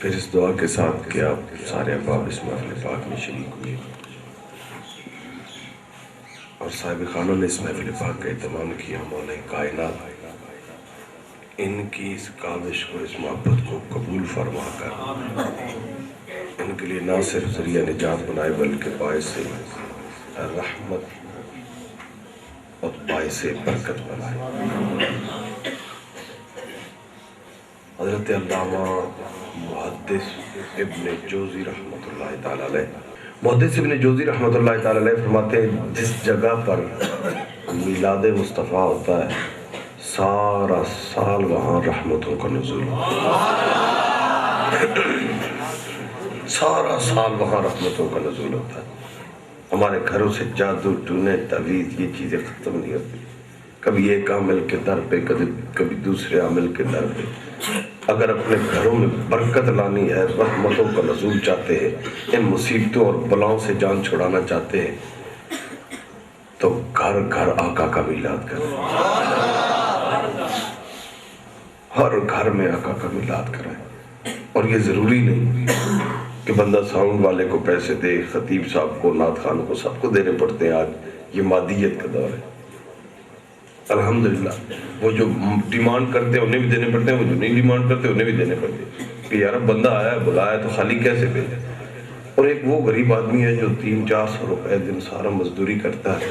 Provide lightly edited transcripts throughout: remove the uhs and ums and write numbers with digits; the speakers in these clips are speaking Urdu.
پھر اس دعا کے ساتھ کہ آپ سارے احباب اس محفل پاک میں شریک ہوئے اور صاحب خانوں نے اس محفل پاک کا اہتمام کیا، مولا کائنات ان کی اس کاوش کو، اس محبت کو قبول فرما کر ان کے لیے نہ صرف ذریعہ نجات بنائے بلکہ باعث رحمت اور باعث برکت بنائے۔ حضرت علامہ محدث ابن جوزی رحمۃ اللہ تعالی علیہ، محدث ابن جوزی رحمۃ اللہ تعالی علیہ فرماتے ہیں جس جگہ پر میلاد مصطفیٰ ہوتا ہے سارا سال وہاں رحمتوں کا نزول ہوتا ہے، سارا سال وہاں رحمتوں کا نزول ہوتا ہے۔ ہمارے گھروں سے جادو، ٹونے، تعویذ، یہ چیزیں ختم نہیں ہوتی، کبھی ایک عامل کے در پہ کبھی دوسرے عامل کے در پہ۔ اگر اپنے گھروں میں برکت لانی ہے، رحمتوں کا نزول چاہتے ہیں، ان مصیبتوں اور بلاؤں سے جان چھڑانا چاہتے ہیں تو گھر گھر آقا کا میلاد کریں، ہر گھر میں آقا کا میلاد کریں۔ اور یہ ضروری نہیں کہ بندہ ساؤنڈ والے کو پیسے دے، خطیب صاحب کو، نعت خان کو، سب کو دینے پڑتے ہیں۔ آج یہ مادیت کا دور ہے، الحمدللہ۔ وہ جو ڈیمانڈ کرتے ہیں انہیں بھی دینے پڑتے ہیں، وہ جو نہیں ڈیمانڈ کرتے انہیں بھی دینے پڑتے ہیں کہ یار بندہ آیا بلایا تو خالی کیسے بھیجے۔ اور ایک وہ غریب آدمی ہے جو 300-400 روپے دن سارا مزدوری کرتا ہے،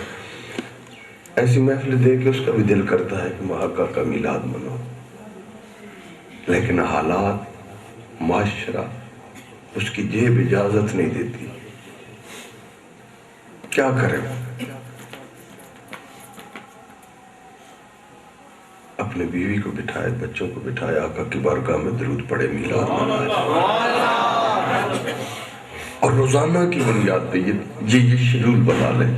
ایسی محفل دے کے اس کا بھی دل کرتا ہے کہ آقا کا میلاد مناؤ، لیکن حالات، معاشرہ، اس کی جیب اجازت نہیں دیتی۔ کیا کریں؟ اپنے بیوی کو بٹھائے، بچوں کو بٹھائے، آقا کی بارگاہ میں درود پڑھے، میلاد منائے، اور روزانہ کی بنیاد پہ یہ شیڈول بنا لیں۔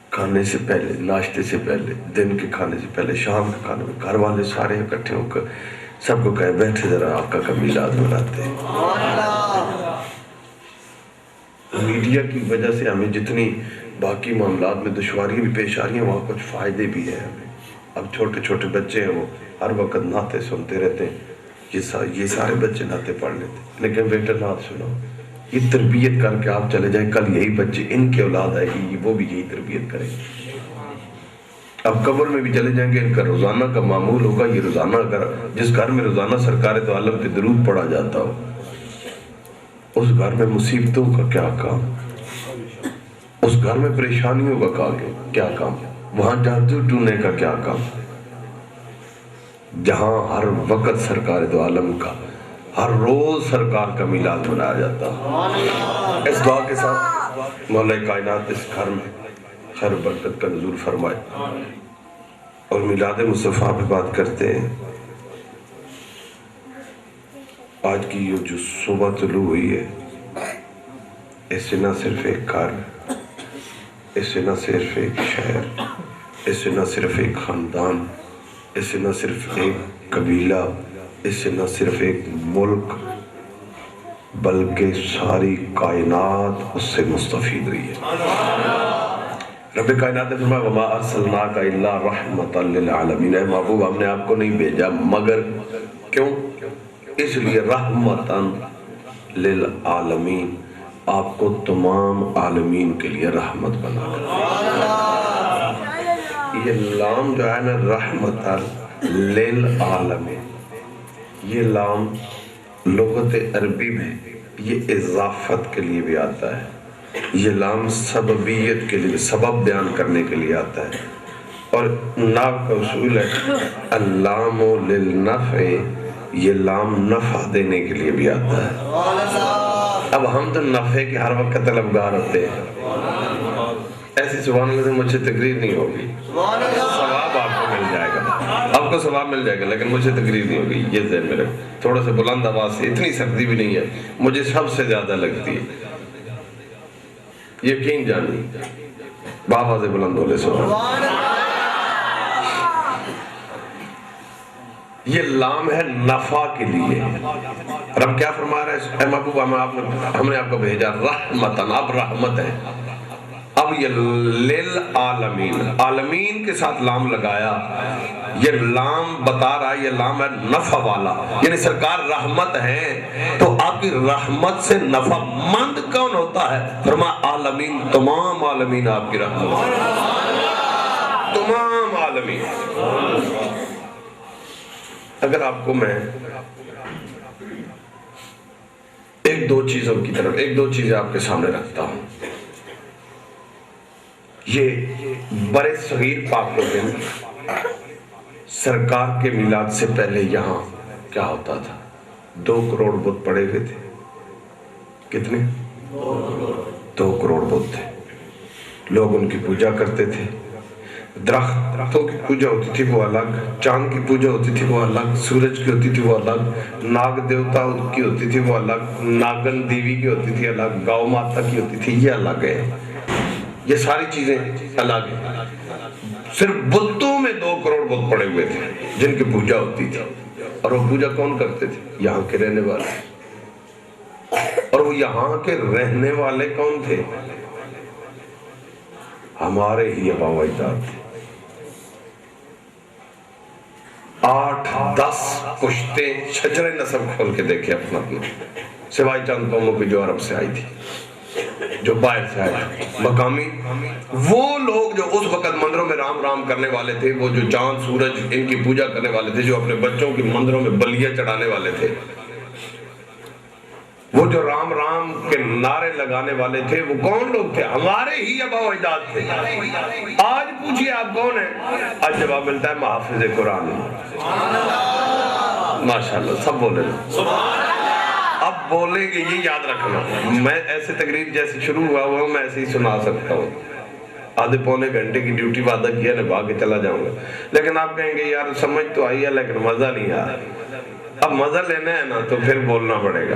کھانے سے پہلے، ناشتے سے پہلے، دن کے کھانے سے پہلے، شام کے کھانے میں گھر والے سارے اکٹھے ہو کر سب کو کہے بیٹھے ذرا آقا کا میلاد مناتے ہیں۔ میڈیا کی وجہ سے ہمیں جتنی باقی معاملات میں دشواریاں بھی پیش آ رہی ہیں، وہاں کچھ فائدے بھی ہیں ہمیں۔ اب چھوٹے چھوٹے بچے ہیں، وہ ہر وقت نعتیں سنتے رہتے ہیں، یہ سارے بچے نعتیں پڑھ لیتے ہیں، لیکن بیٹا نعت سنو، یہ تربیت کر کے آپ چلے جائیں، کل یہی بچے، ان کے اولاد آئے گی، وہ بھی یہی تربیت کریں گے۔ اب قبر میں بھی چلے جائیں گے، ان کا روزانہ کا معمول ہوگا یہ روزانہ، اگر جس گھر میں روزانہ سرکار دو عالم پہ درود پڑھا جاتا ہو، اس گھر میں مصیبتوں کا کیا کام، اس گھر میں پریشانیوں کا کیا کام، وہاں جادو ٹونے کا کیا کام، جہاں ہر وقت سرکار دو عالم کا، ہر روز سرکار کا میلاد منایا جاتا ہے۔ اس دعا کے ساتھ مولا کائنات اس گھر میں خیر و برکت کا نزول فرمائے۔ اور میلاد مصطفیٰ پہ بات کرتے ہیں، آج کی یہ جو صبح طلوع ہوئی ہے، اس سے نہ صرف ایک گھر، اس سے نہ صرف ایک شہر، اس سے نہ صرف ایک خاندان، اس سے نہ صرف ایک قبیلہ، اس سے نہ صرف ایک ملک، بلکہ ساری کائنات اس سے مستفید ہوئی ہے۔ رب کائنات نے فرمایا وَمَا أَرْسَلْنَاكَ إِلَّا رَحْمَةً لِلْعَالَمِينَ، اے محبوب ہم نے آپ کو نہیں بھیجا مگر کیوں؟ اس لیے رحمتاً للعالمین، آپ کو تمام عالمین کے لیے رحمت بنا کر۔ یہ لام جو ہے نا رحمتاً للعالمین، یہ لام لغت عربی میں یہ اضافت کے لیے بھی آتا ہے، یہ لام سببیت کے لیے، سبب بیان کرنے کے لیے آتا ہے، اور نحو کا اصول ہے اللام للنفع، یہ لام نفع دینے کے لیے بھی آتا ہے۔ اب ہم تو نفع کے ہر وقت طلبگار ہوتے ہیں، ایسی سبحان اللہ سے مجھ سے تقریر نہیں ہوگی، ثواب آپ کو مل جائے گا، آپ کو ثواب مل جائے گا، لیکن مجھ سے تقریر نہیں ہوگی، یہ ذہن میں رکھ۔ تھوڑا سا بلند آواز سے، اتنی سردی بھی نہیں ہے، مجھے سب سے زیادہ لگتی ہے، یقین جانی، بابا سے بلند بولے سبحان اللہ۔ یہ لام ہے نفع کے لیے۔ رب کیا فرما رہا ہے؟ اے محبوب ہم نے آپ کو بھیجا رحمتاً، اب رحمت ہے، اب یہ للعالمین، عالمین کے ساتھ لام لگایا، یہ لام بتا رہا ہے یہ لام ہے نفع والا، یعنی سرکار رحمت ہیں تو آپ کی رحمت سے نفع مند کون ہوتا ہے؟ فرمایا عالمین، تمام عالمین آپ کی رحمت ہے، تمام عالمین۔ اگر آپ کو میں ایک دو چیزیں آپ کے سامنے رکھتا ہوں، یہ برے صغیر پاک لوگوں سرکار کے میلاد سے پہلے یہاں کیا ہوتا تھا؟ 2 کروڑ بت پڑے ہوئے تھے۔ کتنے؟ 2 کروڑ بت تھے، لوگ ان کی پوجا کرتے تھے، درختوں کی پوجا ہوتی تھی وہ الگ، چاند کی پوجا ہوتی تھی وہ الگ، سورج کی ہوتی تھی وہ الگ، ناگ دیوتا کی ہوتی تھی وہ الگ، ناگن دیوی کی ہوتی تھی الگ، گاؤ ماتا کی ہوتی تھی یہ الگ ہے، یہ ساری چیزیں الگ ہیں۔ صرف بتوں میں 2 کروڑ بت پڑے ہوئے تھے جن کی پوجا ہوتی تھی، اور وہ پوجا کون کرتے تھے؟ یہاں کے رہنے والے۔ اور وہ یہاں کے رہنے والے کون تھے؟ ہمارے ہی آبا و اجداد تھے۔ 8-10 پشتے شجر نسب کھول کے دیکھے اپنا، سوائے چند قوموں کی جو عرب سے آئی تھی، جو باہر سے آئے مقامی، وہ لوگ جو اس وقت مندروں میں رام رام کرنے والے تھے، وہ جو چاند سورج ان کی پوجا کرنے والے تھے، جو اپنے بچوں کی مندروں میں بلیاں چڑھانے والے تھے، وہ جو رام رام کے نعرے لگانے والے تھے، وہ کون لوگ تھے؟ ہمارے ہی آبا و اجداد تھے۔ آج پوچھئے آپ کون ہیں؟ آج جواب ملتا ہے محافظ قرآن۔ ماشاءاللہ، سب بولے نا، اب بولیں گے، یہ یاد رکھنا۔ میں ایسے تقریب جیسے شروع ہوا ہوں میں ایسے ہی سنا سکتا ہوں، آدھے پونے گھنٹے کی ڈیوٹی وعدہ کیا نبھا کے چلا جاؤں گا، لیکن آپ کہیں گے یار سمجھ تو آئی ہے لیکن مزہ نہیں آیا۔ اب مزہ لینا ہے نا تو پھر بولنا پڑے گا،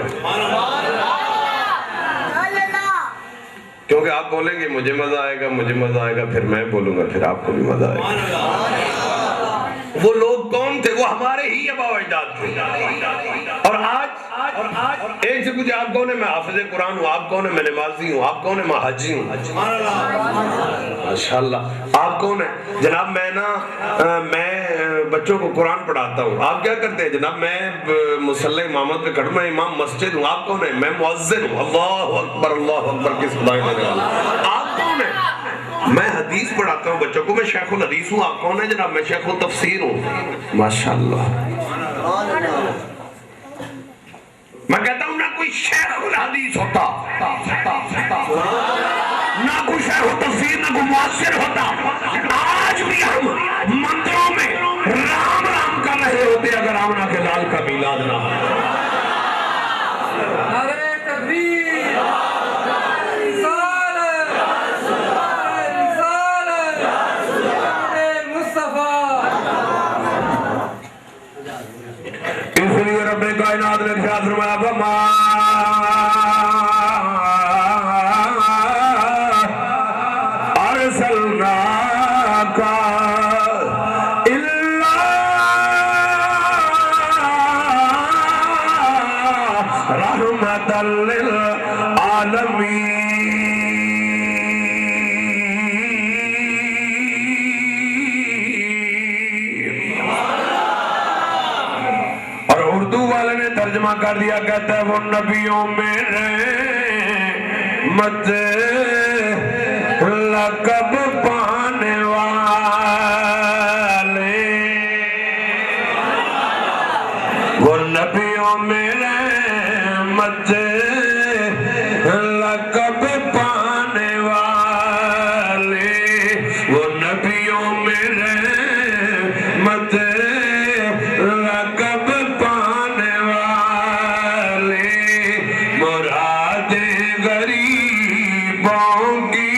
کیونکہ آپ بولیں گے مجھے مزہ آئے گا، پھر میں بولوں گا پھر آپ کو بھی مزہ آئے گا۔ وہ لوگ کون تھے؟ وہ ہمارے ہی آبا و اجداد تھے۔ اور آج ایک سے پوچھے آپ کون ہیں؟ میں حافظ قرآن ہوں۔ آپ کون ہیں؟ میں نمازی ہوں۔ آپ کون ہیں؟ میں حاجی ہوں۔ ماشاءاللہ۔ آپ کون ہیں؟ جناب میں بچوں کو قرآن پڑھاتا ہوں۔ آپ کیا کرتے ہیں؟ جناب میں مصلی امامت پہ کھڑا ہوں، میں امام مسجد ہوں۔ آپ کون ہیں؟ میں مؤذن ہوں۔ اللہ اکبر کی صدائیں دینے والا۔ آپ کون ہیں؟ میں حدیث پڑھاتا ہوں بچوں کو، میں شیخ الحدیث ہوں۔ آپ کون ہیں؟ جناب میں شیخ التفسیر ہوں۔ ماشاءاللہ۔ میں کہتا ہوں نہ کوئی شیخ الحدیث ہوتا، نہ کوئی شیخ التفسیر، نہ کوئی مؤثر ہوتا، آج بھی ہم مندروں میں رام رام کر رہے ہوتے اگر آمنہ کے لال کا میلاد نہ ہو۔ اس لیے رب کائنات نے ارشاد فرمایا فما ارسلناک الا رحمۃ للعالمین۔ ترجمہ کر دیا، کہتا ہے وہ نبیوں میں رحمت لقب پانے والے، وہ نبیوں میں رحمت لقب پانے والے، وہ نبیوں میں رحمت لقب پانے والے، مرادیں غریبوں کی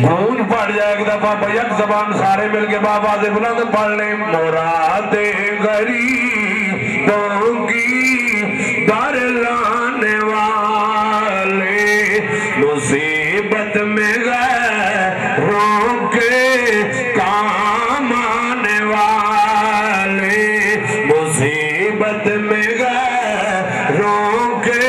گونج پڑ جائے ایک دفعہ بیک زبان سارے مل کے بآواز بلند پڑھ لیں، مرادیں غریبوں کی در لانے والے، مصیبت میں غیروں کے کام آنے والے، مصیبت میں غیروں کے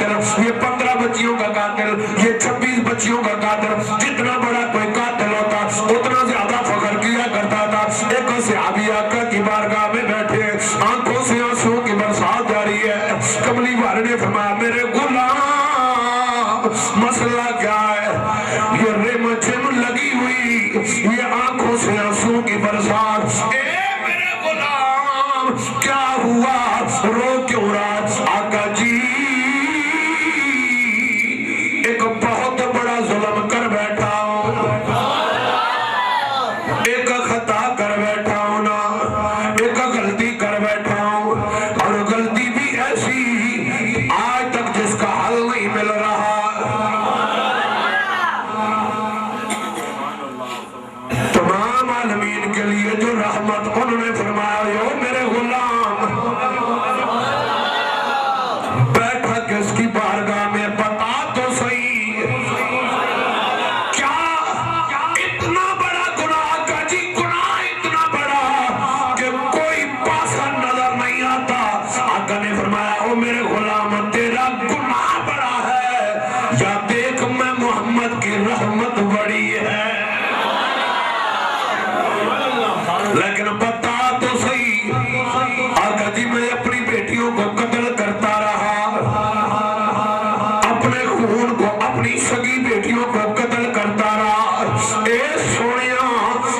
قاتل، یہ 15 بچیوں کا قاتل، یہ 26 بچیوں کا قاتل، جتنا بڑا کوئی قاتل ہوتا اتنا زیادہ فخر کیا کرتا تھا۔ ایک صحابی آقا کی بارگاہ میں بیٹھے، آنکھوں سے آنسو کی برسات جاری ہے۔ کملی والے نے فرمایا میرے غلام مسئلہ کیا ہے؟ یہ رم جم لگی ہوئی، یہ آنکھوں سے آنسو کی برسات، اے میرے غلام کیا ہوا، رو کیوں رہا؟ آقا جی ایک بہت بڑا ظلم کر بیٹھا ہوں، ایک خطا کر بیٹھا ہوں نا، ایک غلطی کر بیٹھا ہوں، اور غلطی بھی ایسی آج تک جس کا حل نہیں مل رہا۔ تمام عالمین کے لیے جو رحمت، انہوں نے فرمایا یو میرے غلام بیٹھا کس کی بارگاہ میں، بتا تو صحیح کیا اتنا بڑا گناہ کا جی، گناہ اتنا بڑا کہ کوئی پاسا نظر نہیں آتا۔ آقا نے فرمایا او میرے غلام تیرا گناہ بڑا ہے یا دیکھ میں محمد کی رحمت بڑی ہے، لیکن بتا تو صحیح۔ آقا جی میں اپنی بیٹیوں کو قتل کرتا رہا، اپنے خون کو، اپنی سگی بیٹیوں کو قتل کرتا رہا، اے سونیا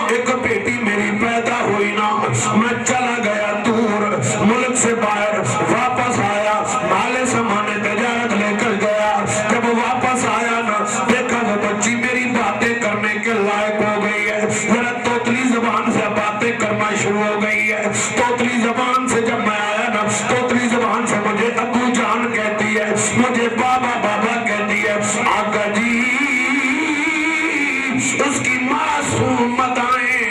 ایک بیٹی میری پیدا ہوئی نا، میں چلا گیا دور ملک سے باہر، واپس آیا مال سامان تجارت لے کر گیا، جب واپس آیا نا دیکھا وہ بچی میری باتیں کرنے کے لائق ہو گئی ہے، میرا توتلی زبان سے باتیں کرنا شروع ہو گئی ہے، توتلی زبان سے جب میں آیا نا، توتلی زبان سے مجھے ابو جان کہتی ہے، مجھے بابا بابا کہتی ہے۔ آقا جی اس کی معصوم ادائیں،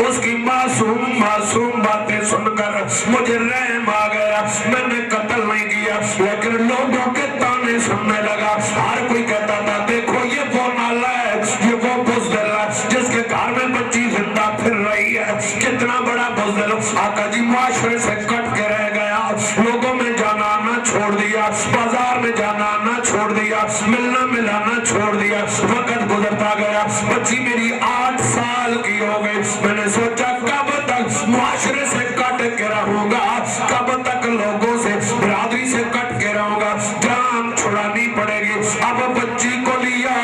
اس کی معصوم باتیں سن کر مجھے رحم آ گیا، میں نے قتل نہیں کیا لیکن لوگوں کے تانے سننے لگا، ہر کوئی کہتا تھا دیکھو یہ وہ نالا ہے، یہ وہ بزدل ہے جس کے گھر میں بچی زندہ پھر رہی ہے، کتنا بڑا بزدل۔ آقا جی معاشرے سے کٹ کے رہ گیا، لوگوں میں جانا آنا چھوڑ دیا، بازار میں جانا آنا چھوڑ دیا، ملنا ملانا چھوڑ دیا، وقت گزرتا گیا، بچی میری 8 سال کی ہو گئی، میں نے سوچا کب تک معاشرے سے کٹ کے رہوں گا، کب تک لوگوں سے برادری سے کٹ کے رہوں گا، جان چھڑانی پڑے گی۔ اب بچی کو لیا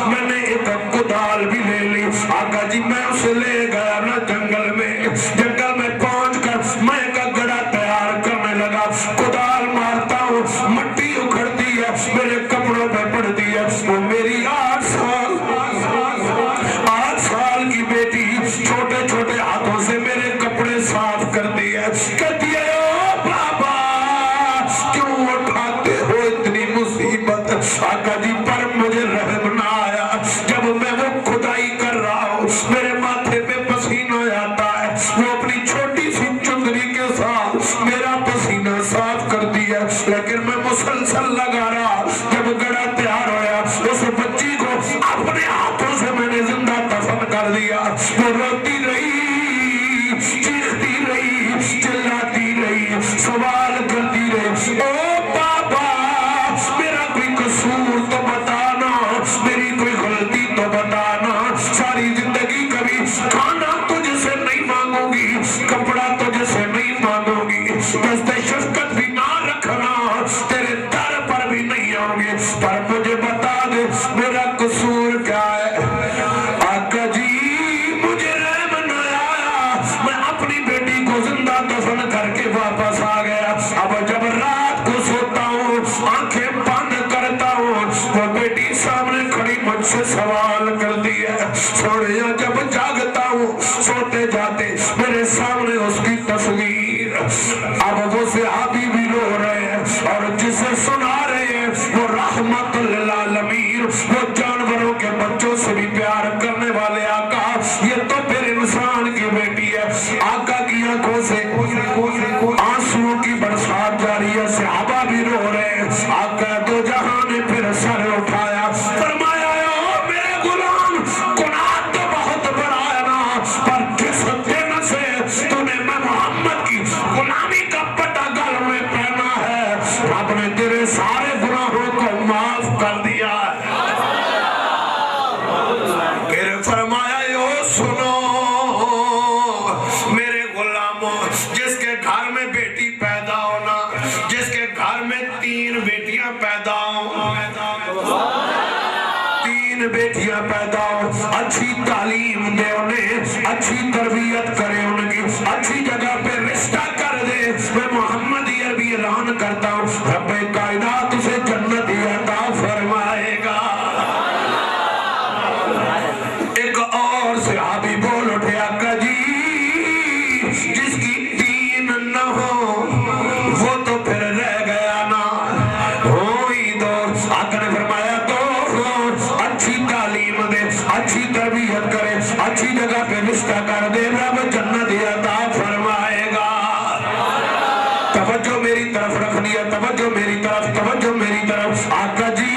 میں نے، ایک کدال بھی لے لی، آقا جی میں اسے لے گیا نا جنگل میں پہنچ کر میں کا گڑا تیار کرنے لگا، کدال مارتا ہوں مٹی اکھڑتی ہے میرے کپڑوں پہ پڑتی ہے، وہ میری 8 سال کی بیٹی چھوٹے چھوٹے ہاتھوں سے میرے کپڑے صاف کرتی ہے، کہتی ہے او بابا کیوں اٹھاتے ہو اتنی مصیبت؟ آقا جی پر مجھے رحم نہ آیا، جب میں وہ کھدائی کر رہا ہوں میرے ماتھے پہ پسینہ آتا ہے، وہ اپنی چھوٹی سی چندری کے ساتھ میرا پسینہ صاف کرتی ہے، لیکن میں مسلسل لگا رہا، جب گڑا تیار ہویا اس بچی کو اپنے ہاتھوں سے میں نے زندہ دفن کر دیا، وہ روتی رہی، چیختی رہی، چلاتی رہی، سوال کرتی رہی، او بابا میرا کوئی قصور تو بتانا، میری کوئی غلطی تو بتانا، ساری زندگی کبھی کھانا تجھ سے نہیں مانگوں گی، کپڑا تجھ سے نہیں مانگوں گی، دست شفقت بھی نہ رکھنا، تیرے در پر بھی نہیں آؤں گے، پر مجھے بتا دے میرا قصور کیا ہے؟ آقا جی مجھے رحم نہ آیا، میں اپنی بیٹی کو زندہ دفن کر کے واپس آ گیا، اب جب رات کو سوتا ہوں آنکھیں بند کرتا ہوں، وہ بیٹی سامنے کھڑی مجھ سے سوال کرتی ہے، سوڑیا جب جاگتا ہوں سوتے جاتے میرے سامنے اس کی تصویر، اب وہ صحابی بھی رو رہے ہیں اور جسے سنا رہے ہیں وہ رحمت للعالمین، وہ جانوروں کے بچوں سے بھی پیار کرنے والے آقا، یہ تو پھر انسان کی بیٹی ہے۔ آقا کی آنکھوں سے آنسوں کی برسات جاری ہے، صحابہ بھی رو رہے ہیں، آقا دو جہاں نے پھر سر اٹھایا، فرمایا او میرے غلام گناہ تو بہت بڑا ہے نا، پر جس دن سے تو نے میں محمد کی غلامی کا پٹا گل میں پہنا ہے، رب نے تیرے سارے گناہوں کو کر دیا پھر فرمایا یو سنو میرے غلاموں جس کے گھر میں بیٹی پیدا ہونا جس کے گھر میں 3 بیٹیاں پیدا ہوں 3 بیٹیاں پیدا ہوں اچھی تعلیم دے انہیں اچھی تربیت کرے ان کی اچھی جگہ پہ رشتہ کر دے میں محمد عربی اعلان کرتا ہوں رب کائنات اسے جنت عطا فرمائے گا ایک اور صحابی بول اٹھے آقا جی جس کی 3 نہ ہو وہ تو پھر رہ گیا نا ہو ہی 2 آقا نے فرمایا 2 ہو اچھی تعلیم دے اچھی تربیت کرے اچھی جگہ پہ رشتہ کر دے رب جنت عطا فرمائے گا توجہ میری طرف رکھنی ہے توجہ میری طرف آقا جی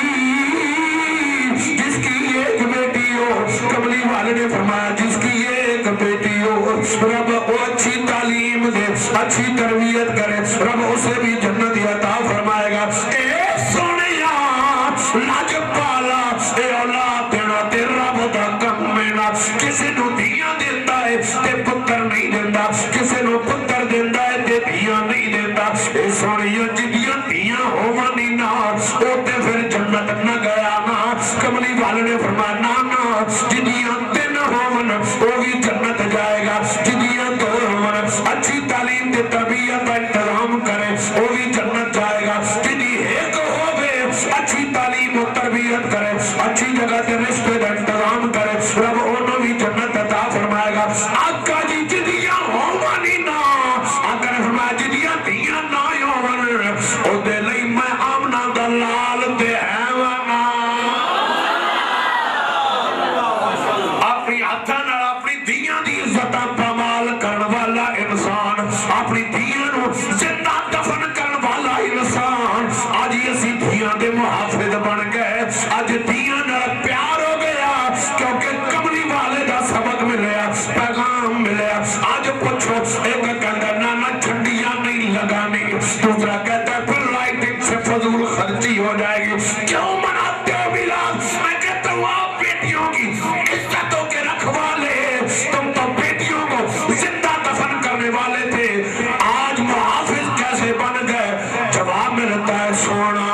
جس کی 1 بیٹی ہو کملی والے نے فرمایا جس کی 1 بیٹی ہو رب وہ اچھی تعلیم دے اچھی تربیت کرے رب اسے بھی جنت عطا فرمائے گا اے سونیا لاج پالا اے اولاد دینا تے رب دا کم مینا کسی نو دھیاں دیتا ہے تے پتر نہیں دیتا کسی نو پتر دیتا ہے تے دھیاں نہیں دیتا اے سونیا جدیاں دھیاں ہوانی نا او تے پھر جنت نہ گیا نا کملی والے نے فرمایا نا جدیاں 3 ہومن وہ بھی جنت جائے گا جدیاں 2 ہومن اچھی تعلیم دے تربیت کا انتظام کرے وہ بھی جنت جائے گا جدی 1 ہوئے اچھی تعلیم و تربیت کرے اچھی جگہ تے رشتے کا انتظام کرے رب انہوں بھی جنت عطا فرمائے گا آقا جی جدیاں ہومانی نا آقا نے فرمایا جدیاں دھیاں نہ ہومن او دے لئی میں آمنہ دا لال تے ہیوانا اپنی ہتھاں اپنی دھیاں دی عزتاں پامال کرن والا انسان اپنی دھیاں نو زندہ دفن کرن والا انسان آج اسی دھیاں دے محافظ بن گئے آج دھیاں نال پیار ہو گیا کیونکہ کملی والے دا سبق ملیا پیغام ملیا آج پوچھو ایک کہتا نانا جھنڈیاں نہیں لگانی دوسرا کہتا ہے پھر لائٹنگ سے فضول خرچی ہو جائے گی کیوں مناتے ہو میلاد میں کہتا ہوں آپ بیٹیوں کی عزتوں کے رکھوالے تم تو بیٹیوں کو زندہ دفن کرنے والے تھے آج محافظ کیسے بن گئے جواب ملتا ہے سونا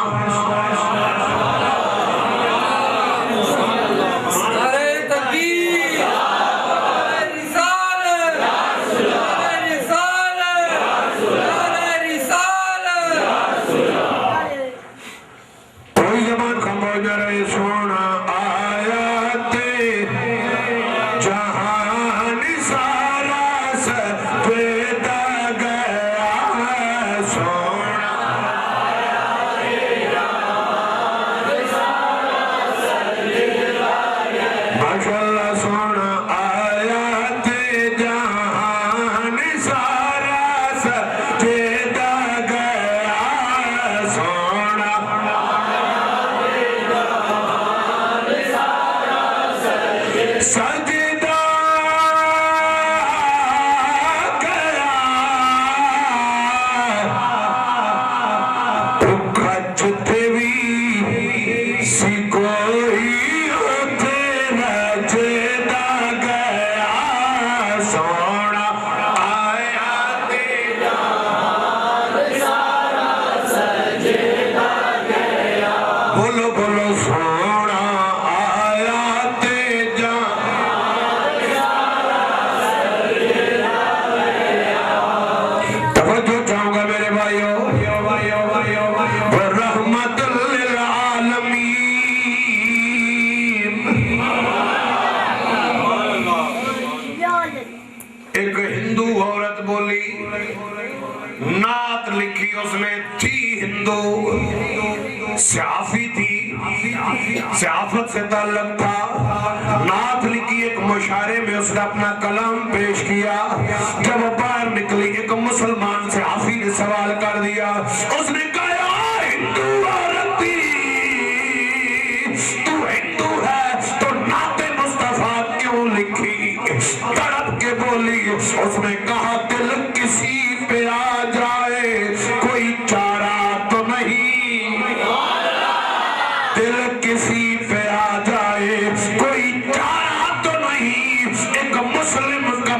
نعت لکھی اس نے تھی ہندو صحافی تھی صحافت سے تعلق تھا نعت لکھی ایک مشاعرے میں اس نے اپنا کلام پیش کیا جب وہ باہر نکلی ایک مسلمان صحافی نے سوال کر دیا اس نے کہا ہندو عورتی تو ہندو ہے تو نعت مصطفیٰ کیوں لکھی تڑپ کے بولی اس نے کہا دل کسی پہ آ جائے کوئی چارہ تو نہیں دل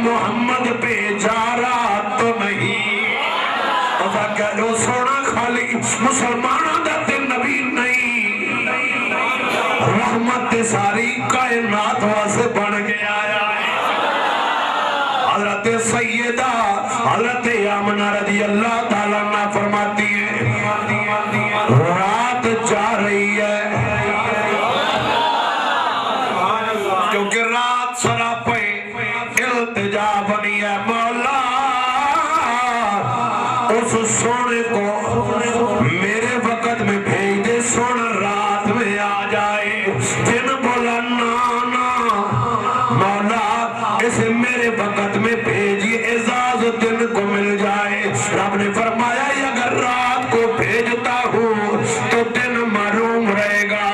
محمد پہ جا رہا تو نہیں جو سونا خالی مسلمانوں دا نبی نہیں رحمت ساری کائنات واسطے بن گیا ہے حضرت سیدہ حضرت آمنہ رضی اللہ تعالیٰ عنہ فرماتی ہے رات جا رہی ہے کیونکہ رات سراپے التجا بنی ہے مولا اس سونے کو میرے وقت میں بھیج دے سونا رات میں آ جائے دن بولا نانا مولا اسے میرے وقت میں بھیجی اعزاز دن کو مل جائے رب نے فرمایا اگر رات کو بھیجتا ہوں تو دن محروم رہے گا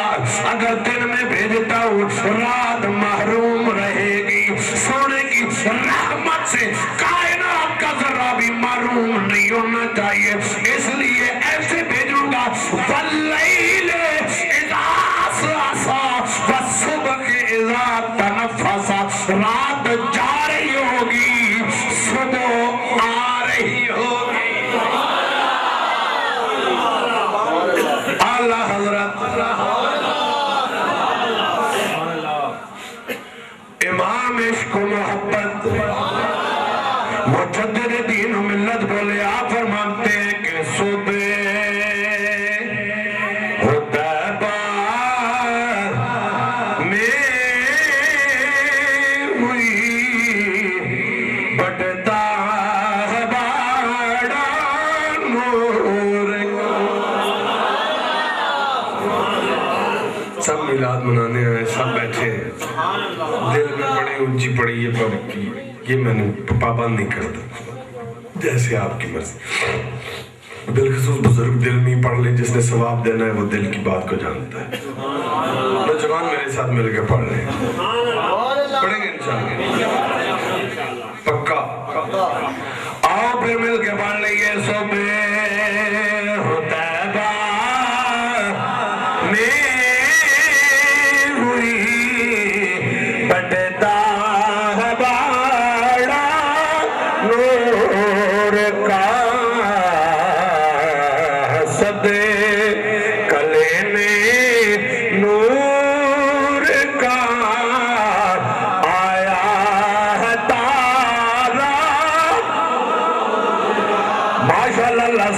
اگر دن میں بھیجتا ہوں رات محروم رہے گی سونے کی رحمت سے کائنات کا ذرہ بھی محروم نہیں ہونا چاہیے اس لیے ایسے بھیجوں گا واللیل اذا عسعسا والصبح اذا تنفسا رات جا رہی ہوگی صبح آ رہی ہوگی اعلیٰ حضرت امام عشق و محبت مجدد دین و ملت بولے آپ فرماتے ہیں کہ صبح حدیبہ میں ہوئی بڑھتا ہے بڑا نور سب میلاد منانے آئے سب بیٹھے ہیں دل میں بڑی اونچی پڑی ہے پر یہ میں نے پابند نہیں کرتا جیسے آپ کی مرضی بالخصوص بزرگ دل نہیں پڑھ لے جس نے ثواب دینا ہے وہ دل کی بات کو جانتا ہے نوجوان میرے ساتھ مل کے پڑھ لیں پڑھیں گے انشاءاللہ پکا آؤ پھر مل کے پڑھ لئیے صبح حدیبہ میں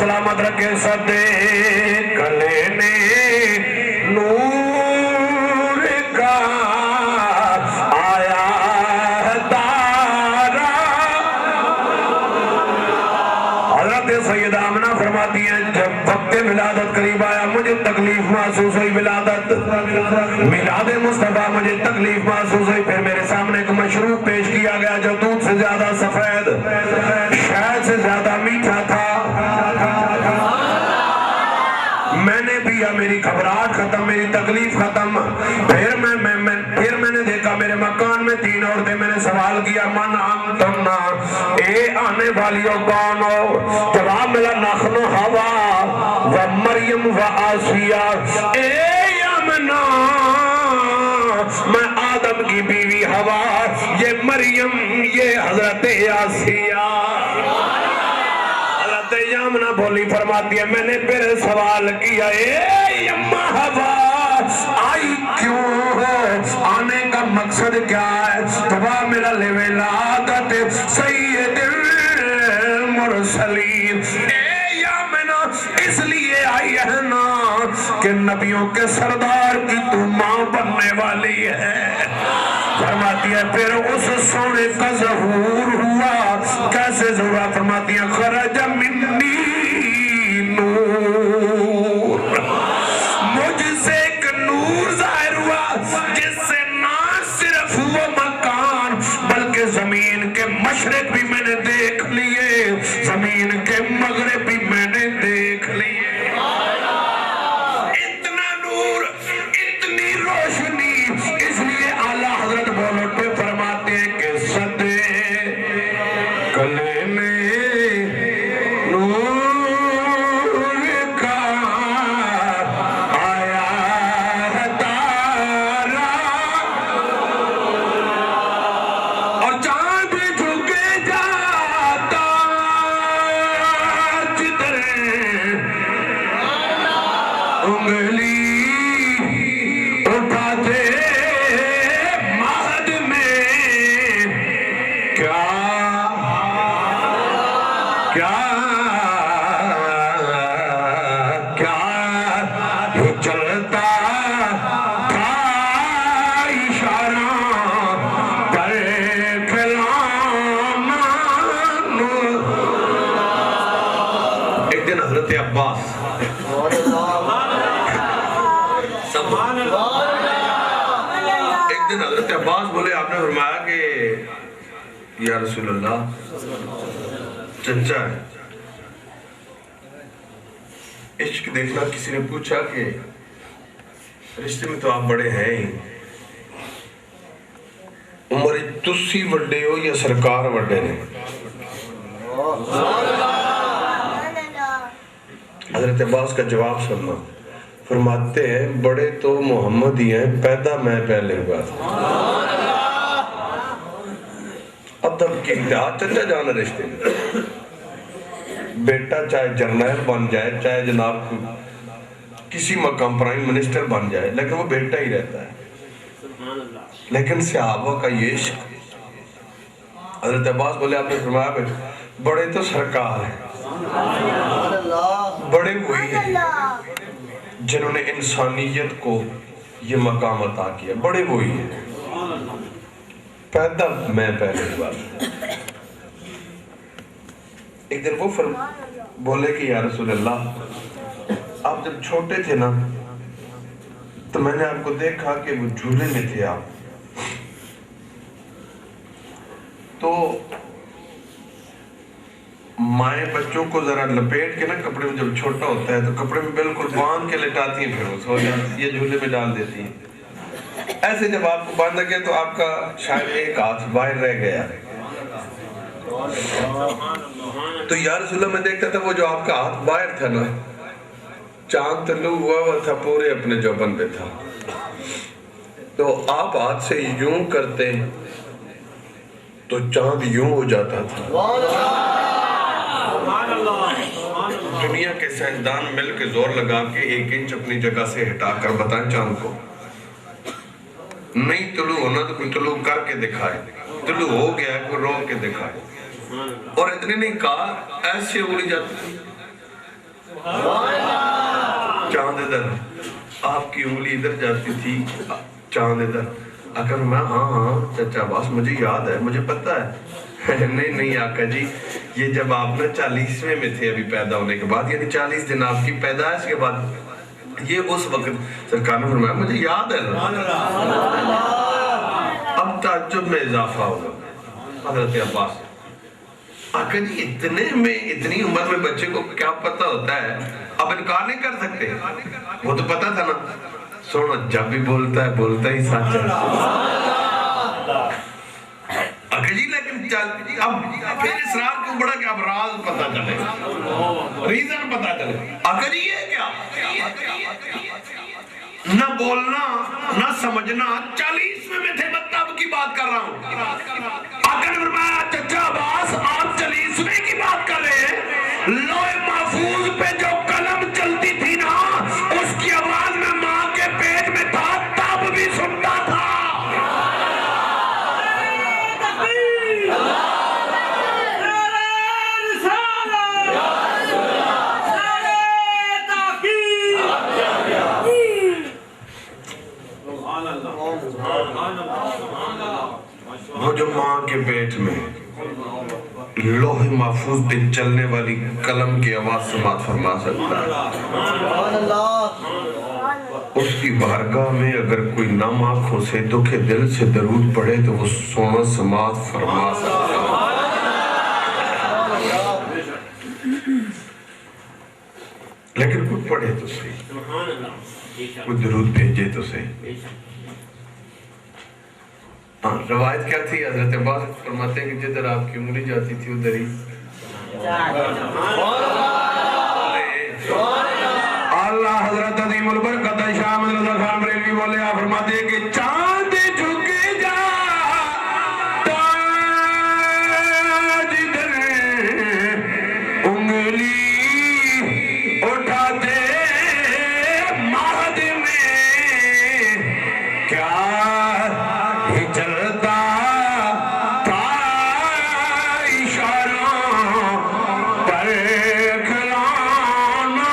سلامت رکھے صدے کلے نے نور کا آیا ہے تارا حضرت سیدہ آمنہ فرماتی ہیں جب وقت ملادت قریب آیا مجھے تکلیف محسوس ہوئی ملادت میلاد مصطفیٰ مجھے تکلیف محسوس ہوئی پھر میرے سامنے ایک مشروب پیش کیا گیا جو دودھ سے زیادہ سفید شہد سے زیادہ میٹھا تھا میں نے پیا میری گھبراہٹ ختم میری تکلیف ختم پھر میں نے دیکھا میرے مکان میں 3 عورتیں میں نے سوال کیا من انتنا اے آنے والیوں کون ہو جواب ملا نخن و ہوا و مریم و آسیہ اے یمنا میں آدم کی بیوی ہوا یہ مریم یہ حضرت آسیہ یمنا بولی فرماتی ہے میں نے پھر سوال کیا اے یمہ ہوا آئی کیوں ہو آنے کا مقصد کیا ہے تبا میرا لے ولادت سید المرسلین اے یمنا اس لیے آئی ہے نا کہ نبیوں کے سردار کی تو ماں بننے والی ہے فرماتی ہے پھر اس سونے کا ظہور ہوا کیسے ظہور فرماتی ہے خرج منی نور مجھ سے ایک نور ظاہر ہوا جس سے نہ صرف وہ مکان بلکہ زمین کے مشرق بھی میں نے دیکھ لیے زمین کے مغرب بھی میں نے دیکھ لیے اتنا نور اتنی روشنی اس لیے اعلیٰ حضرت بولوٹے فرماتے ہیں کہ صدے کلے میں ایک دن حضرت عباس بولے، آپ نے فرمایا کہ یا رسول اللہ چچا ہے، عشق دیکھنا. کسی نے پوچھا کہ رشتے میں تو آپ بڑے ہیں ہی، عمر تسی وڈے ہو یا سرکار وڈے نے؟ حضرت عباس کا جواب سننا. فرماتے ہیں بڑے تو محمد ہی ہیں، پیدا میں پہلے ہوا تھا. ادب کی انتہا. چچا جانا رشتے میں، بیٹا چاہے جرنیل بن جائے، چاہے جناب کسی مقام پرائم منسٹر بن جائے، لیکن وہ بیٹا ہی رہتا ہے. لیکن صحابہ کا یہ عشق. حضرت عباس بولے، آپ نے فرمایا بڑے تو سرکار ہیں، بڑے وہی ہیں جنہوں نے انسانیت کو یہ مقام عطا کیا، بڑے وہی ہیں، پیدا میں پہلے ہوا. ایک دن وہ بولے کہ یا رسول اللہ، آپ جب چھوٹے تھے نا تو میں نے آپ کو دیکھا کہ وہ جھولے میں تھے آپ، تو مائیں بچوں کو ذرا لپیٹ کے نا کپڑے میں، جب چھوٹا ہوتا ہے تو کپڑے میں بالکل باندھ کے لٹاتی ہیں، پھر وہ سو جاتی ہے، جھولے میں ڈال دیتی ہیں. ایسے جب آپ کو باندھا گیا تو آپ کا شاید ایک ہاتھ باہر رہ گیا. تو یا رسول اللہ میں دیکھتا تھا وہ جو آپ کا ہاتھ باہر تھا نا، چاند طلوع ہوا تھا، پورے اپنے جوبن پہ تھا. تو آپ ہاتھ سے یوں کرتے تو چاند یوں ہو جاتا تھا. دنیا کے سائنسدان مل کے زور لگا کے 1 انچ اپنی جگہ سے ہٹا کر بتائیں چاند کو نہیں طلوع ہونا تو کوئی طلوع کر کے دکھائے، طلوع ہو گیا ہے کوئی روک کے دکھائے. اور اتنے نہیں کہا، ایسے اڑی جاتی تھی چاند ادھر، آپ کی انگلی ادھر جاتی تھی، چاند ادھر. اگر میں ہاں چچا عباس مجھے یاد ہے، مجھے پتا ہے. نہیں آقا جی، یہ جب آپ نا 40ویں میں تھے ابھی پیدا ہونے کے بعد، یعنی 40 دن آپ کی پیدائش کے بعد، یہ اس وقت سرکار نے فرمایا مجھے یاد ہے. اب تعجب میں اضافہ ہوگا. حضرت عباس، آقا جی اتنی عمر میں بچے کو کیا پتہ ہوتا ہے؟ اب انکار نہیں کر سکتے، وہ تو پتہ تھا نا. سونا جب بھی بولتا ہی سچ ہے. آقا جی لیکن اب پھر اسرار کیوں بڑھا کہ اب راز پتہ چلے، ریزن پتہ چلے. آقا جی یہ کیا؟ نہ بولنا نہ سمجھنا، 40ویں میں تھے، میں تب کی بات کر رہا ہوں. آقا نے فرمایا چچا عباس آپ 40ویں کی بات کر رہے ہیں؟ لوح محفوظ پہ جو قلم چلتی تھی نا، اس کی آواز میں ماں کے پیٹ میں تھا تب بھی سنتا تھا. وہ جو ماں کے پیٹ میں لوح محفوظ پہ چلنے والی قلم کی آواز سماعت فرما سکتا ہے، اس کی بارگاہ میں اگر کوئی نم آنکھوں سے دکھے دل سے درود پڑھے تو وہ سونا سماعت فرما سکتا ہے. لیکن کوئی پڑھے تو صحیح، کوئی درود بھیجے تو صحیح. روایت کیا تھی؟ حضرت عباس فرماتے ہیں کہ جدھر آپ کی انگلی جاتی تھی ادھر ہی اللہ. حضرت عظیم البرکت شاہ احمد رضا خان بریلوی بولے، آپ فرماتے ہیں کہ چاند جھک جا جدھر انگلی اٹھا دے مہد میں، کیا ہی چلتا تھا اشاروں پر کھلانا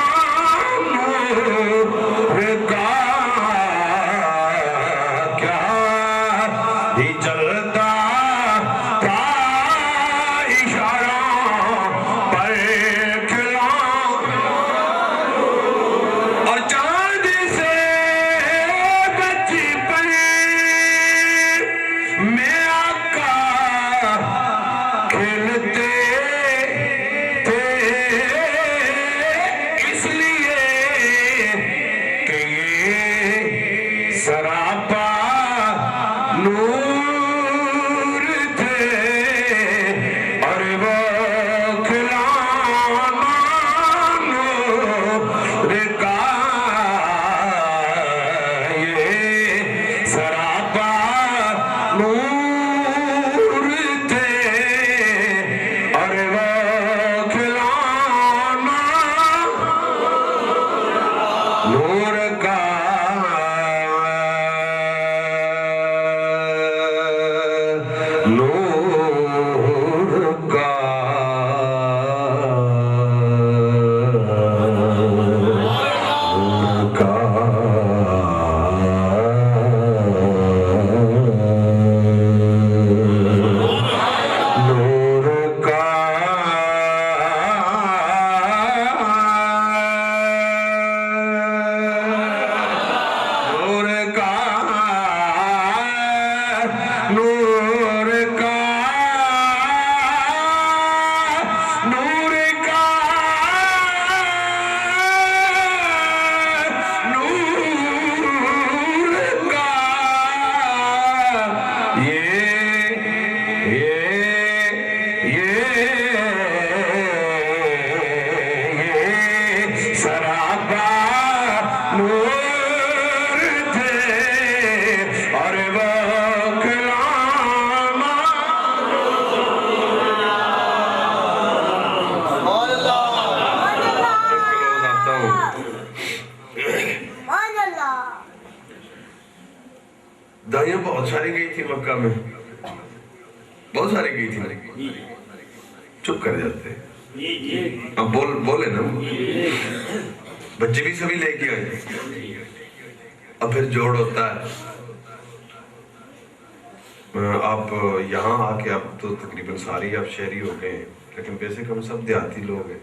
نور کا، کیا ہی چلتا تھا اشاروں پر کھلانا. اور چاند سے سراپا نور تھے اور وہ کھلانا نور کا یہ سراپا نور تھے اور وہ کھلانا نور کا دائیاں بہت ساری گئی تھی مکہ میں، بہت ساری گئی تھی، چپ کر جاتے اب بولے نا، بچے بھی سبھی لے کے آئے، اب پھر جوڑ ہوتا ہے، آپ یہاں آ کے اب تو تقریباً ساری آپ شہری ہو گئے ہیں، لیکن بیسک ہم سب دیہاتی لوگ ہیں،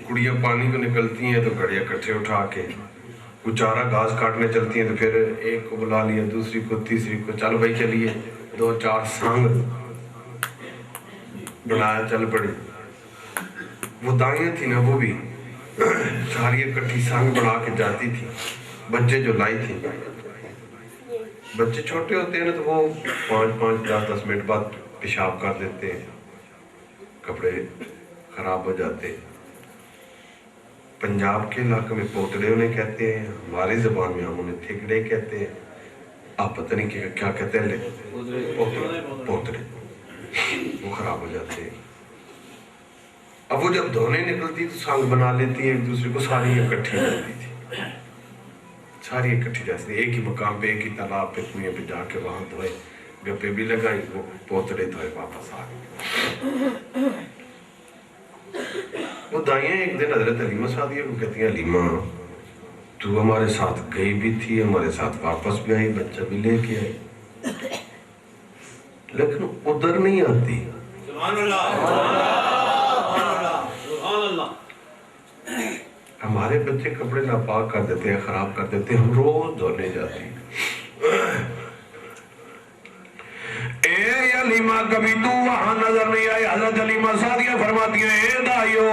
کڑیاں پانی کو نکلتی ہیں تو گھڑیاں کٹھے اٹھا کے، کچھ چارہ گھاس کاٹنے چلتی ہیں تو پھر ایک کو بلا لیا، دوسری کو، تیسری کو، چل بھائی چلیے، 2-4 سانگ بنایا، چل پڑی۔ وہ دائیاں تھی نا، وہ بھی ساری اکٹھی سانگ بنا کے جاتی تھی، بچے جو لائی تھی، بچے چھوٹے ہوتے ہیں نا تو وہ 5-5 10-10 منٹ بعد پیشاب کر دیتے ہیں، کپڑے خراب ہو جاتے ہیں۔ پنجاب کے علاقے میں پوتڑے انہیں کہتے ہیں، ہماری زبان میں ہم انہیں تھگڑے کہتے ہیں، آپ پتہ نہیں کیا کہتے ہیں، پوتڑے، وہ خراب ہو جاتے ہیں۔ اب وہ جب دھونے نکلتی تو سانگ بنا لیتی ہیں ایک دوسرے کو، ساری اکٹھی جاتی تھی، ساری اکٹھی جاتی تھی، ایک ہی مقام پہ، ایک ہی تالاب پہ، کنویں پہ جا کے وہاں دھوئے، گپے بھی لگائیں، وہ پوتڑے دھوئے، واپس آ گئے۔ وہ دائیاں ایک دن حضرت حلیمہ سعدیہ کو کہتی ہیں، حلیمہ تو ہمارے ساتھ گئی بھی تھی، ہمارے ساتھ واپس بھی آئی، بچہ بھی لے کے آئی، لیکن ادھر نہیں آتی۔ سبحان اللہ، سبحان اللہ۔ ہمارے بچے کپڑے ناپاک کر دیتے ہیں، خراب کر دیتے ہیں، ہم روز دھونے جاتے ہیں۔ اے حلیمہ کبھی تو وہاں نظر نہیں آئی؟ حضرت حلیمہ سعدیہ فرماتی ہیں، اے دائیو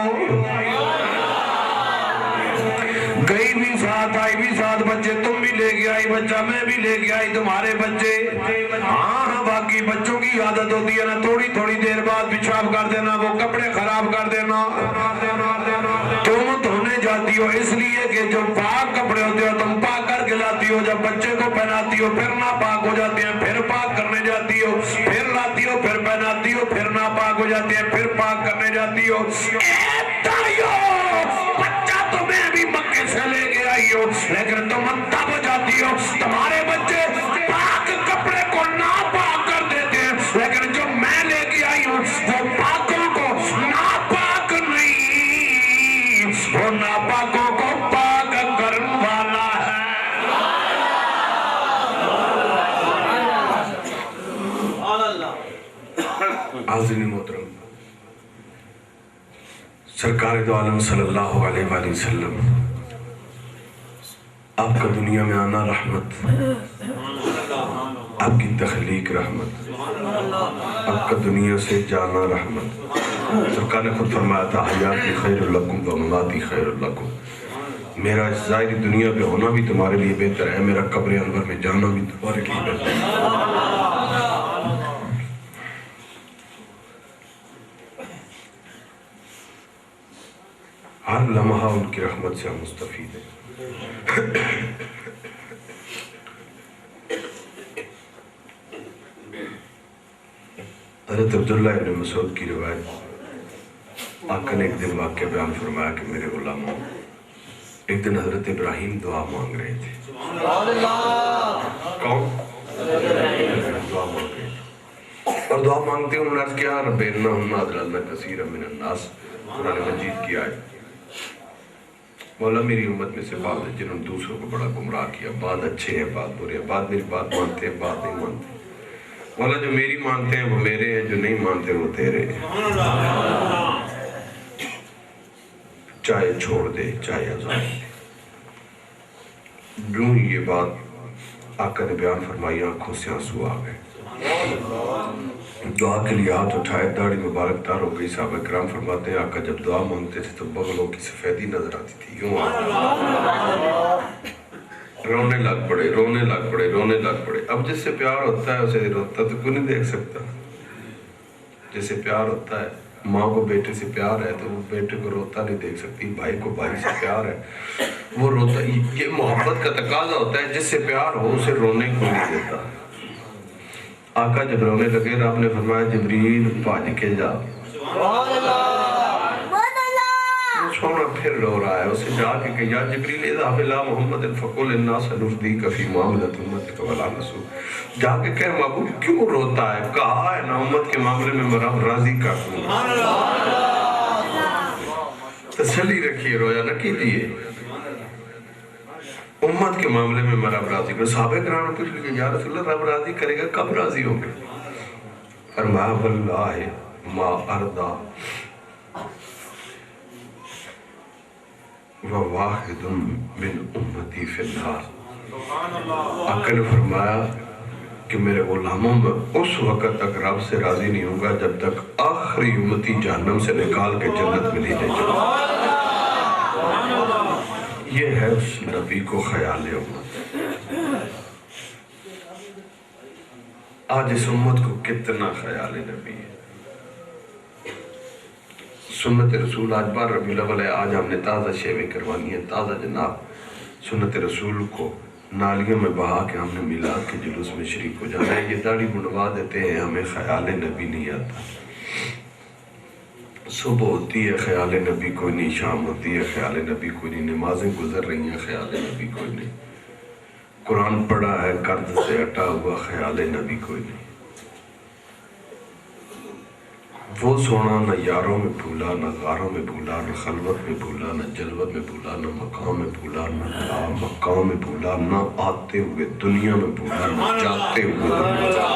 گئی بھی ساتھ، آئی بھی ساتھ، بچے تم بھی لے کے آئی، بچہ میں بھی لے کے آئی، تمہارے بچے، ہاں باقی بچوں کی عادت ہوتی ہے نا، تھوڑی تھوڑی دیر بعد پیشاب کر دینا، وہ کپڑے خراب کر دینا، تم دھونے جاتی ہو اس لیے کہ جو پاک کپڑے ہوتے ہو تم پاک کر کے لاتی ہو، جب بچے کو پہناتی ہو پھر ناپاک ہو جاتے ہیں، پھر پاک کرنے جاتی ہو، پھر لاتی ہو، پھر پہناتی ہو، پھر ناپاک ہو جاتے ہیں، پھر پاک کرنے جاتی ہو۔ بچہ تمہیں ابھی مکے سے لے کے آئی ہو، لیکن تم تب ہو جاتی ہو، تمہارے بچے پاک کپڑے کو ناپاک کر دیتے ہیں، لیکن جو میں لے کے آئی ہوں وہ پاکوں کو ناپاک نہیں، وہ ناپاکوں کو پاک کرنے والا ہے۔ حاضرین محترم، سرکار دو عالم صلی اللہ علیہ وآلہ وسلم، آپ کا دنیا میں آنا رحمت، آپ کی تخلیق رحمت، آپ کا دنیا سے جانا رحمت۔ سرکار نے خود فرمایا تھا، حیاتی خیر لکم و مماتی خیر لکم، میرا اس ظاہری دنیا پہ ہونا بھی تمہارے لیے بہتر ہے، میرا قبر انور میں جانا بھی تمہارے لیے بہتر ہے۔ ہر لمحہ ان کی رحمت سے ہم مستفید ہیں۔ حضرت عبداللہ ابن مسعود کی روایت، آقا نے ایک دن واقعہ بیان فرمایا کہ میرے غلاموں، ایک دن حضرت ابراہیم دعا مانگ رہے تھے۔ کون؟ دعا مانگ رہے تھے، اور دعا مانگتے انہوں نے عرض کیا رب انہم اضللن کثیرا من الناس، قرآن مجید کی آیت، مولا میری امت میں سے بعض ہے جنہوں نے دوسروں کو بڑا گمراہ کیا، بعض اچھے ہیں بعض برے ہیں، بعض میری بات مانتے ہیں بعض نہیں مانتے، مولا جو میری مانتے ہیں وہ میرے ہیں، جو نہیں مانتے وہ تیرے ہیں، چاہے چھوڑ دے چاہے آزاد دے۔ یوں ہی یہ بات آقا نے بیان فرمائی، آنکھوں سے آنسو آ گئے، دعا کے لیے ہاتھ اٹھائے، داڑھی مبارک تار ہو گئی۔ صحابہ کرام فرماتے ہیں آقا جب دعا مانگتے تھے تو بغلوں کی سفیدی نظر آتی تھی، یوں رونے لگ پڑے رونے لگ پڑے رونے لگ پڑے۔ اب جس سے پیار ہوتا ہے اسے روتا تو کوئی نہیں دیکھ سکتا، جس سے پیار ہوتا ہے، ماں کو بیٹے سے پیار ہے تو وہ بیٹے کو روتا نہیں دیکھ سکتی، بھائی کو بھائی سے پیار ہے وہ روتا، یہ محبت کا تقاضا ہوتا ہے، جس سے پیار ہو اسے رونے کو نہیں دیتا۔ آقا جب رونے لگے رب نے فرمایا جبریل بھاج کے جا، سونا پھر رو رہا ہے، اسے جا کے کہ یا جبریل اذهب الى محمد فقل الناس نفدیک فی معاملۃ امتک ولا نسو، جا کے کہ معبود کیوں روتا ہے، کہا ہے نا امت کے معاملے میں میں رب راضی کر دوں گا، تسلی رکھیے رویا نہ کیجیے، امت کے معاملے میں میں رب راضی کر۔ صحابہ کرام نے پوچھ لیا یا رسول اللہ رب راضی کرے گا کب راضی ہوں گے؟ فرمایا واللہ ما ارضا وواحد من امتی فی النار، آقا نے فرمایا کہ میرے غلاموں میں اس وقت تک رب سے راضی نہیں ہوگا جب تک آخری امتی جہنم سے نکال کے جنت میں نہیں لے جاؤں۔ یہ ہے اس نبی کو خیال امت۔ آج اس امت کو کتنا خیال نبی ہے، سنت رسول آج بار ربیع الاول ہے، آج ہم نے تازہ شیویں کروانی ہے، تازہ جناب سنت رسول کو نالیوں میں بہا کے ہم نے میلاد کے جلوس میں شریک ہو جانا ہے۔ یہ داڑھی بنوا دیتے ہیں، ہمیں خیال نبی نہیں آتا، صبح ہوتی ہے خیال نبی کوئی نہیں، شام ہوتی ہے خیال نبی کوئی نہیں، نمازیں گزر رہی ہیں خیال نبی کوئی نہیں، قرآن پڑھا ہے قرض سے ہٹا ہوا خیال نبی کوئی نہیں۔ وہ سونا نہ یاروں میں بھولا، نہ غاروں میں بھولا، نہ خلوت میں بھولا، نہ جلوت میں بھولا، نہ مقام میں بھولا، نہ مقام میں بھولا، نہ آتے ہوئے دنیا میں بھولا، نہ جاتے ہوئے دنیا۔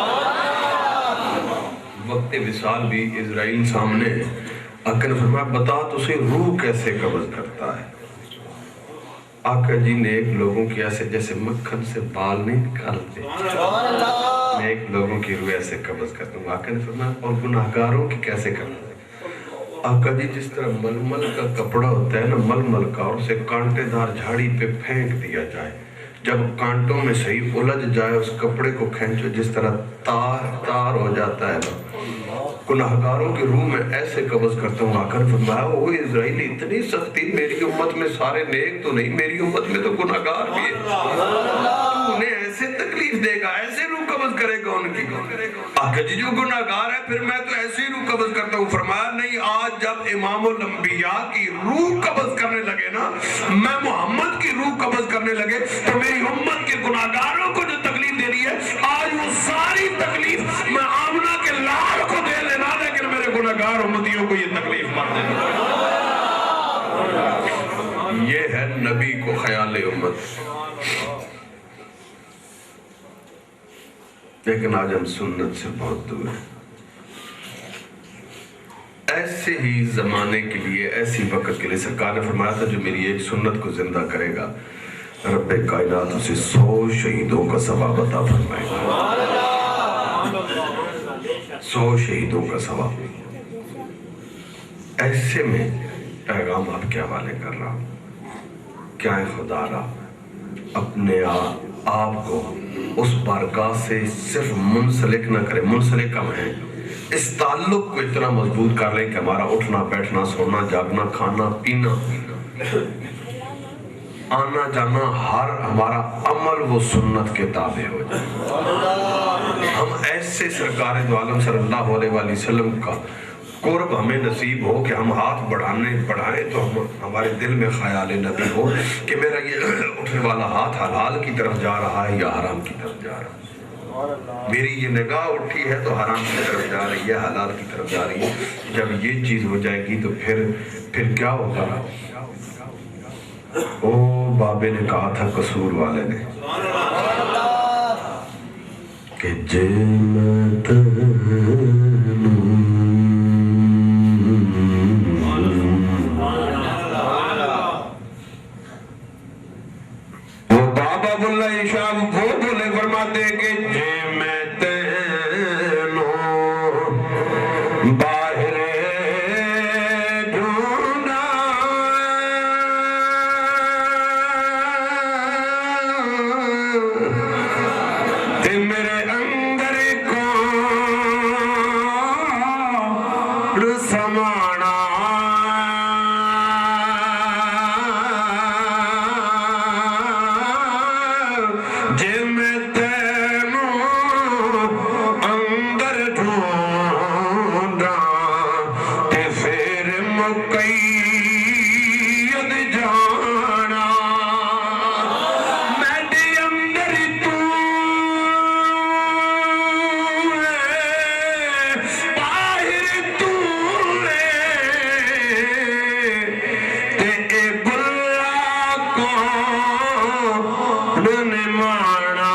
وقت وصال بھی اسرائیل سامنے ہے، آقا نے فرمایا بتا تجھے روح کیسے قبض کرتا ہے؟ آقا جی نے ایک لوگوں کی ایسے جیسے مکھن سے بال نہیں نکالتے، میں ایک لوگوں کی روح ایسے قبض کرتا ہوں۔ آقا نے فرمایا اور گناہگاروں کی کیسے کرتا ہے؟ آقا جی جس طرح ململ کا کپڑا ہوتا ہے نا، ململ کا، اور اسے کانٹے دار جھاڑی پہ پھینک دیا جائے، جب کانٹوں میں صحیح الجھ جائے اس کپڑے کو کھینچو جس طرح تار ہو جاتا ہے نا، گناہگاروں کی روح میں ایسے قبض کرتا ہوں۔ آقا نے فرمایا وہ اسرائیلی اتنی سختی، میری امت میں سارے نیک تو نہیں، میری امت میں تو گناہگار بھی ہے، تو انہیں ایسے تکلیف دے گا، ایسے روح قبض کرے گا ان کی؟ آقا جی جو گناہگار ہے پھر میں تو ایسے ہی روح قبض کرتا ہوں۔ فرمایا نہیں، آج جب امام الانبیاء کی روح قبض کرنے لگے نا، میں محمد کی روح قبض کرنے لگے تو میری امت کے گناہگاروں کو جو تکلیف دے رہی ہے آج وہ ساری تکلیف میں آمنہ کے لال کو دے لینا، لیکن میرے گناہگار امتیوں کو یہ تکلیف مت دینا۔ یہ ہے نبی کو خیال امت۔ لیکن آج ہم سنت سے بہت دور ہیں۔ ایسے ہی زمانے کے لیے، ایسی وقت کے لیے سرکار نے فرمایا تھا جو میری ایک سنت کو زندہ کرے گا رب کائنات اسے 100 شہیدوں کا ثواب عطا فرمائے گا، 100 شہیدوں کا ثواب۔ ایسے میں پیغام آپ کے حوالے کر رہا ہوں کیا خدا را اپنے آپ کو اس بارگاہ سے صرف منسلک نہ کرے، منسلک کم ہے، اس تعلق کو اتنا مضبوط کر لیں کہ ہمارا اٹھنا بیٹھنا سونا جاگنا کھانا پینا آنا جانا ہر ہمارا عمل وہ سنت کے تابع ہو جائے۔ ہم ایسے سرکار دو عالم صلی اللہ علیہ وسلم کا قرب ہمیں نصیب ہو کہ ہم ہاتھ بڑھائیں تو ہمارے دل میں خیال نبی ہو کہ میرا یہ اٹھنے والا ہاتھ حلال کی طرف جا رہا ہے یا حرام کی طرف جا رہا ہے، میری یہ نگاہ اٹھی ہے تو حرام کی طرف جا رہی ہے حلال کی طرف جا رہی ہے۔ جب یہ چیز ہو جائے گی تو پھر کیا ہوگا؟ او بابے نے کہا تھا قصور والے نے کہ جے میں وہ بابا بلّہ شاہ وہ بولے فرماتے کہ جے میں تینوں باہر ڈھونڈا تے میرے اندر کون سمانا جے میں تینوں اندر ڈھونڈا تے پھر مقید جانا میرے اندر تو باہر تو تے اے بلا کون نے مانا۔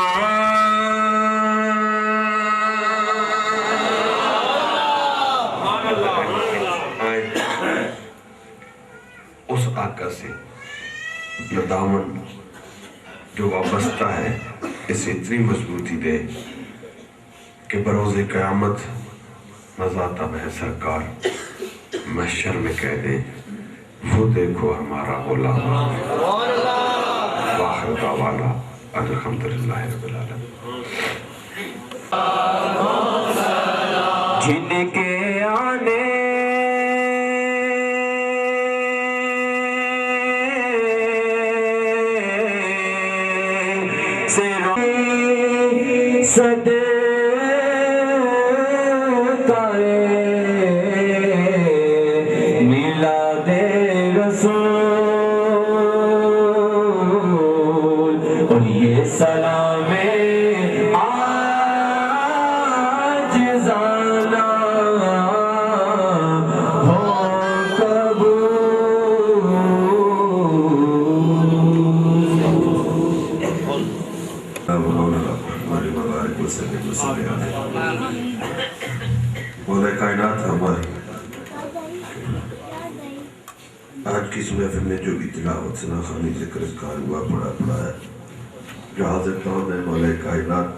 اس آقا سے جو دامن جو وابستہ ہے اسے اتنی مضبوطی دے کہ بروز قیامت مزاتا ہے سرکار محشر میں کہہ دے وہ دیکھو ہمارا غلام واخر دعوانا الحمدللہ رب العالمین۔ جن کے آنے سے صدقہ میلاد رسول اور یہ سلام عاجزانہ ہو مولا کائنات ہماری آج کی اس محفل میں جو بھی تلاوت ثناخوانی ذکر اذکار ہوا پڑھا ہے جو حاضر کون ہے مولا کائنات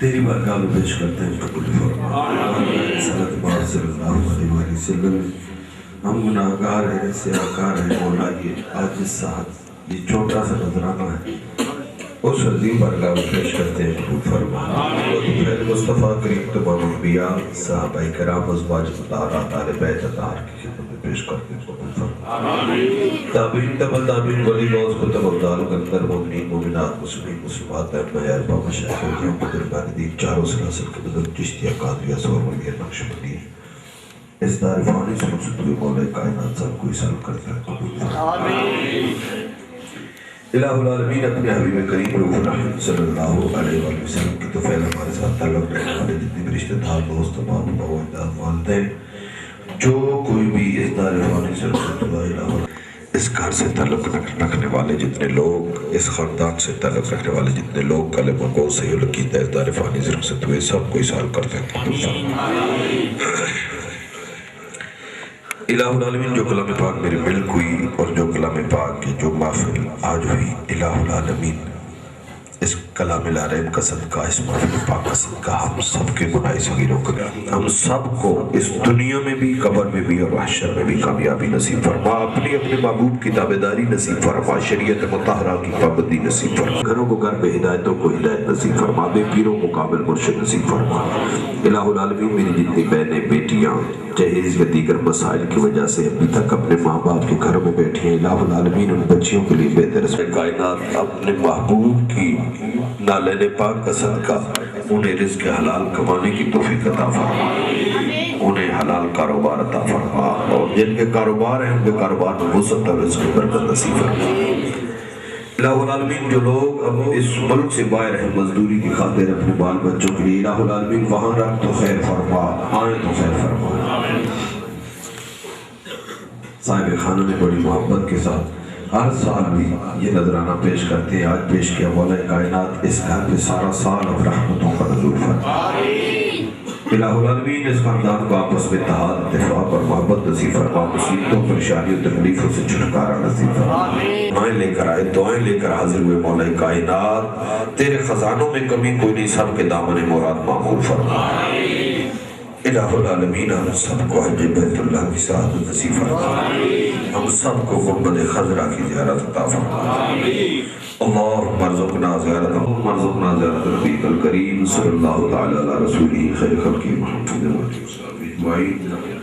تیری بارگاہ میں پیش کرتے ہیں قبول فرما۔ صلی اللہ علیہ وسلم ہم گناہگار ہیں سیاہکار ہیں مولا یہ عاجز ساتھ یہ چھوٹا سا نظرانہ ہے اس عظیم بارگاہ میں پیش کرتے ہیں قبول فرما۔ پھر مصطفیٰ کریم تمام انبیاء صحابہ کرام ازواج مطہرات آل بیت اطہار کی خدمت میں پیش کرتے ہیں قبول فرما۔ تابعین تبع تابعین ولی موز کتب ابدال گندر مومنین مومنات مسلمین مسلمات ائمہ اربعہ مشائخ اولیاء بزرگان دین چاروں سلاسل کے بدر چشتیہ قادریہ سہروردیہ نقشبندیہ اس دار فانی سے مقصود ہوئے مولا کائنات سب کو اصال کرتا ہے قبول فرما۔ الہ العالمین اپنے حبیب کریم رؤوف الرحیم صلی اللہ علیہ وسلم کی توفیل ہمارے ساتھ تعلق رکھنے والے جتنے بھی رشتہ دار دوست ماں باپ اجداد والدین جو کوئی بھی اس دار فانی سے رخصت ہوا الہ اس گھر سے تعلق رکھنے والے جتنے لوگ اس خاندان سے تعلق رکھنے والے جتنے لوگ کلمہ گو صحیح العقیدہ اس دار فانی سے رخصت ہوئے سب کو اصال کرتے ہیں۔ الہ العالمین جو کلام پاک میری ملک ہوئی اور جو کلام پاک کی جو محفل آج ہوئی الہ العالمین اس کلام لا ریب کا صدقہ، اس محفل پاک کا صدقہ ہم سب کے گناہ صغیروں کو، ہم سب کو اس دنیا میں بھی، قبر میں بھی اور محشر میں بھی کامیابی نصیب فرما، اپنے محبوب کی تابعداری نصیب فرما، شریعت مطہرہ کی پابندی نصیب فرما، گھروں کو گھر پہ ہدایتوں کو ہدایت نصیب فرما، بے پیروں کو کامل مرشد نصیب فرما۔ الہ العالمین میری جتنی بہنیں بیٹیاں جہیز یا دیگر مسائل کی وجہ سے ابھی تک اپنے ماں باپ کے گھروں میں بیٹھی ہیں، الہ العالمین ان بچیوں کے لیے بہتر سے کائنات اپنے محبوب کی نالین پاک کا صدقہ انہیں رزق حلال کمانے کی توفیق عطا فرما، انہیں حلال کاروبار عطا فرما، اور جن کے کاروبار ہیں ان کے کاروبار میں وسعت اور رزق برکت نصیب فرما۔ الہ العالمین جو لوگ اب اس ملک سے باہر ہیں مزدوری کی خاطر اپنے بال بچوں کے لیے، الہ العالمین وہاں رکھ تو خیر فرما، آئیں تو خیر فرما۔ صاحب خانہ نے بڑی محبت کے ساتھ ہر سال بھی یہ نذرانہ پیش کرتے ہیں، آج پیش کیا، مولا کائنات اس گھر پہ سارا سال اب رحمتوں کا نزول فرما۔ الہ العالمین اس خاندان کو آپس میں اتحاد، اتفاق اور محبت نصیب فرما، مصیبتوں، پریشانیوں، تکلیفوں سے چھٹکارا نصیب فرما۔ دعائیں لے کر آئے، دعائیں لے کر حاضر ہوئے، مولا کائنات تیرے خزانوں میں کمی کوئی نہیں، سب کے دامن مراد معمول فرما۔ الہ العالمین ہم سب کو حج بیت اللہ کی سعادت نصیب فرما، ہم سب کو گنبد خضرا کی زیارت عطا فرما۔ اللہم ارزقنا زیارت نبیک الکریم صلی اللہ تعالی علی رسولہ خیر خلق محمد و آلہ وصحبہ اجمعین۔